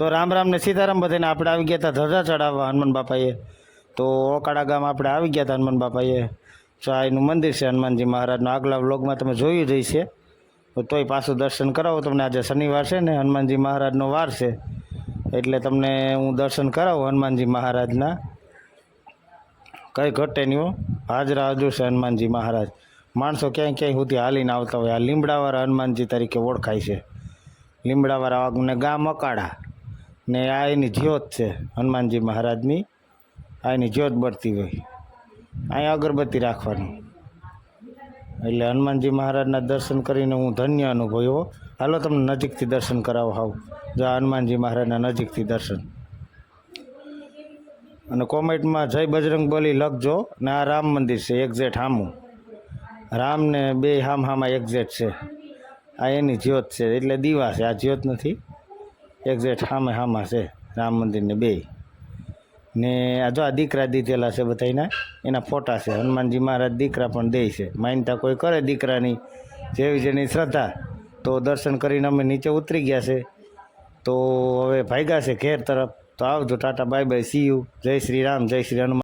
તો રામ રામ ને સીતારામ બધાને આપણે આવી ગયા હતા ધજા ચડાવવા હનુમાન બાપાએ. તો ઓકાળા ગામ આપણે આવી ગયા હતા હનુમાન બાપાએ. ચાયનું મંદિર છે હનુમાનજી મહારાજનું, આગલા વ્લોગમાં તમે જોયું જ હશે. તોય પાછું દર્શન કરાવો તમને. આજે શનિવાર છે ને, હનુમાનજી મહારાજનો વાર છે, એટલે તમને હું દર્શન કરાવું હનુમાનજી મહારાજના. કંઈ ઘટે નહીં હો, હાજરા હજુર છે હનુમાનજી મહારાજ. માણસો ક્યાંય ક્યાંય સુધી હાલીને આવતા હોય. આ લીમડાવાળા હનુમાનજી તરીકે ઓળખાય છે. લીમડાવાળા ને ગામ અકાળા ને આ એની જ્યોત છે હનુમાનજી મહારાજની. આ એની જ્યોત બળતી હોય. અહીંયા અગરબત્તી રાખવાની. એટલે હનુમાનજી મહારાજના દર્શન કરીને હું ધન્ય અનુભવ્યો. હાલો તમને નજીકથી દર્શન કરાવો. હાવ જો આ હનુમાનજી મહારાજના નજીકથી દર્શન. અને કોમેન્ટમાં જય બજરંગબલી લખજો. ને આ રામ મંદિર છે એક્ઝેક્ટ હામું. રામ ને બે હામાં એક્ઝેક્ટ છે. આ એની જ્યોત છે, એટલે દીવા છે, આ જ્યોત નથી. એક્ઝેક્ટ હામાં છે રામ મંદિરને બે. ને આ જો આ દીકરા દીધેલા છે બધાના, એના ફોટા છે. હનુમાનજી મહારાજ દીકરા પણ દે છે. માનતા કોઈ કરે દીકરાની, જેવી જેની શ્રદ્ધા. તો દર્શન કરીને અમે નીચે ઉતરી ગયા છે. તો હવે ભાગ્યા છે ઘેર તરફ. તો આવજો, Tata bye bye, C you. જય શ્રી રામ, જય શ્રી હનુમાન.